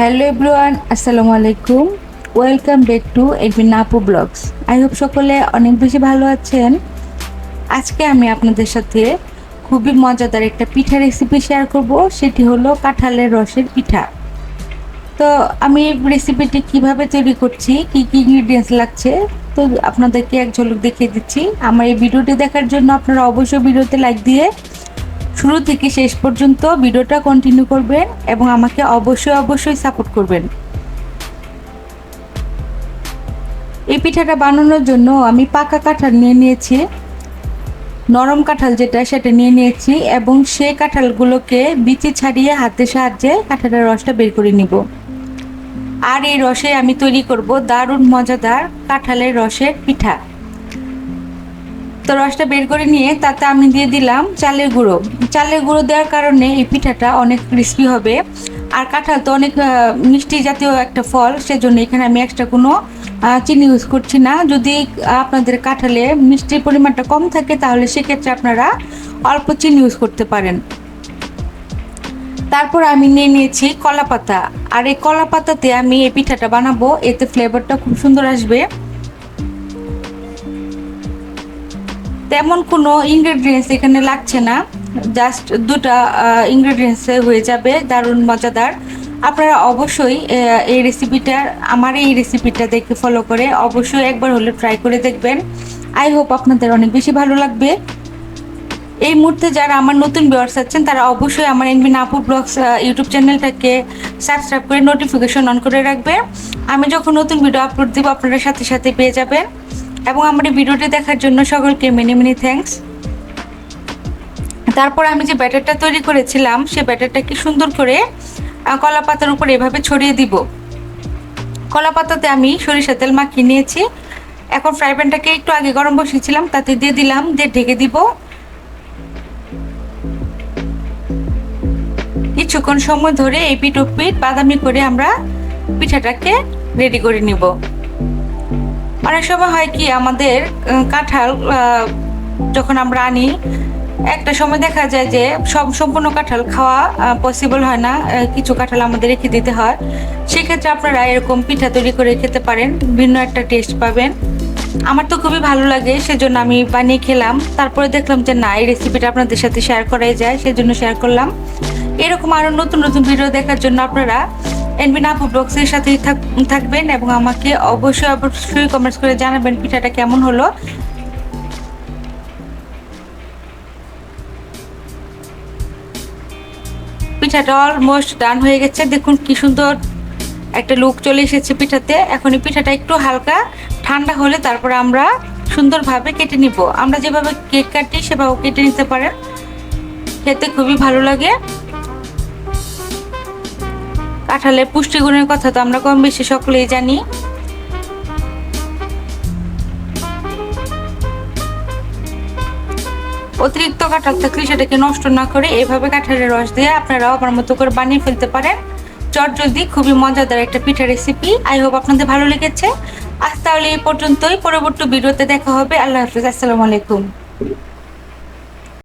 Hello everyone, আসসালামু আলাইকুম। Welcome back to admin আপু ব্লগস। আই হোপ সকলে অনেক বেশি ভালো আছেন। আজকে আমি আপনাদের সাথে খুবই মজাদার একটা পিঠা রেসিপি শেয়ার করব। সেটি হলো কাঁঠালের রসের পিঠা। তো আমি রেসিপিটি কিভাবে তৈরি করছি, কি কি ইনগ্রিডিয়েন্টস লাগছে, তো আপনাদেরকে এক ঝলক দেখিয়ে দিচ্ছি। আমার এই ভিডিওটি দেখার জন্য আপনারা অবশ্যই ভিডিওতে লাইক দিয়ে শুরু থেকে শেষ পর্যন্ত ভিডিওটা কন্টিনিউ করবেন এবং আমাকে অবশ্যই সাপোর্ট করবেন। এই পিঠাটা বানানোর জন্য আমি পাকা কাঁঠাল নিয়ে নিয়েছি, নরম কাঁঠাল সেটা নিয়ে নিয়েছি এবং সেই কাঁঠালগুলোকে বিচি ছাড়িয়ে হাতের সাহায্যে কাঁঠালের রসটা বের করে নিব। আর এই রসে আমি তৈরি করব দারুণ মজাদার কাঁঠালের রসের পিঠা। তো রসটা বের করে নিয়ে তাতে আমি দিয়ে দিলাম চালের গুঁড়ো। চালের গুঁড়ো দেওয়ার কারণে এই পিঠাটা অনেক ক্রিস্পি হবে। আর কাঁঠাল তো অনেক মিষ্টি জাতীয় একটা ফল, সেজন্য এখানে আমি এক্সট্রা কোনো চিনি ইউজ করছি না। যদি আপনাদের কাঁঠালে মিষ্টির পরিমাণটা কম থাকে তাহলে সেক্ষেত্রে আপনারা অল্প চিনি ইউজ করতে পারেন। তারপর আমি নিয়ে নিয়েছি কলা পাতা, আর এই কলা পাতাতে আমি এই পিঠাটা বানাবো, এতে ফ্লেভারটা খুব সুন্দর আসবে। তেমন কোনো ইনগ্রেডিয়েন্টস এখানে লাগছে না, জাস্ট দুটা ইনগ্রেডিয়েন্টসে হয়ে যাবে দারুণ মজাদার। আপনারা অবশ্যই আমার এই রেসিপিটা দেখে ফলো করে অবশ্যই একবার হলে ট্রাই করে দেখবেন। আই হোপ আপনাদের অনেক বেশি ভালো লাগবে। এই মুহূর্তে যারা আমার নতুন ভিউয়ার্স আছেন তারা অবশ্যই আমার এডমিন আপু ব্লগস ইউটিউব চ্যানেলটাকে সাবস্ক্রাইব করে নোটিফিকেশন অন করে রাখবে। আমি যখন নতুন ভিডিও আপলোড দিব আপনারা সাথে সাথে পেয়ে যাবেন। এবং আমার এই ভিডিওটি দেখার জন্য সকলকে মেনি থ্যাঙ্কস। তারপর আমি যে ব্যাটারটা তৈরি করেছিলাম সেই ব্যাটারটাকে সুন্দর করে কলা পাতার উপর এভাবে ছড়িয়ে দিব। কলা পাতাতে আমি সরিষার তেল মাখিয়ে নিয়েছি। এখন ফ্রাই প্যানটাকে একটু আগে গরম বসিয়েছিলাম, তাতে দিয়ে দিলাম, দিয়ে ঢেকে দিব। কিছুক্ষণ সময় ধরে এই পিঠ ও পিঠ বাদামি করে আমরা পিঠাটাকে রেডি করে নিব। অনেক সময় হয় কি, আমাদের কাঁঠাল যখন আমরা আনি একটা সময় দেখা যায় যে সম্পূর্ণ কাঁঠাল খাওয়া পসিবল হয় না, কিছু কাঁঠাল আমাদের রেখে দিতে হয়। সেক্ষেত্রে আপনারা এরকম পিঠা তৈরি করে খেতে পারেন, ভিন্ন একটা টেস্ট পাবেন। আমার তো খুবই ভালো লাগে, সেজন্য আমি বানিয়ে খেলাম। তারপরে দেখলাম যে না, এই রেসিপিটা আপনাদের সাথে শেয়ার করাই যায়, সেজন্য শেয়ার করলাম। এরকম আরও নতুন ভিডিও দেখার জন্য আপনারা এডমিন আপু ব্লগসের সাথেই থাকবেন এবং আমাকে অবশ্যই কমেন্টস করে জানাবেন পিঠাটা কেমন হলো। পিঠাটা অলমোস্ট ডান হয়ে গেছে, দেখুন কি সুন্দর একটা লুক চলে এসেছে পিঠাতে। এখন এই পিঠাটা একটু হালকা ঠান্ডা হলে তারপরে আমরা সুন্দরভাবে কেটে নিব। আমরা যেভাবে কেক কাটি সেভাবে কেটে নিতে পারেন, খেতে খুবই ভালো লাগে। কাঁঠালের পুষ্টিগুণের কথা তো আমরা কম বেশি সকলেই জানি। অতিরিক্ত কাঁঠাল থাকলে সেটাকে নষ্ট না করে এভাবে কাঁঠালের রস দিয়ে আপনারাও আমার মতো করে বানিয়ে ফেলতে পারেন। চটজলদি খুবই মজাদার একটা পিঠা রেসিপি। আই হোপ আপনাদের ভালো লেগেছে। আজ তাহলে এই পর্যন্তই, পরবর্তী ভিডিওতে দেখা হবে। আল্লাহ হাফিজ, আসসালামু আলাইকুম।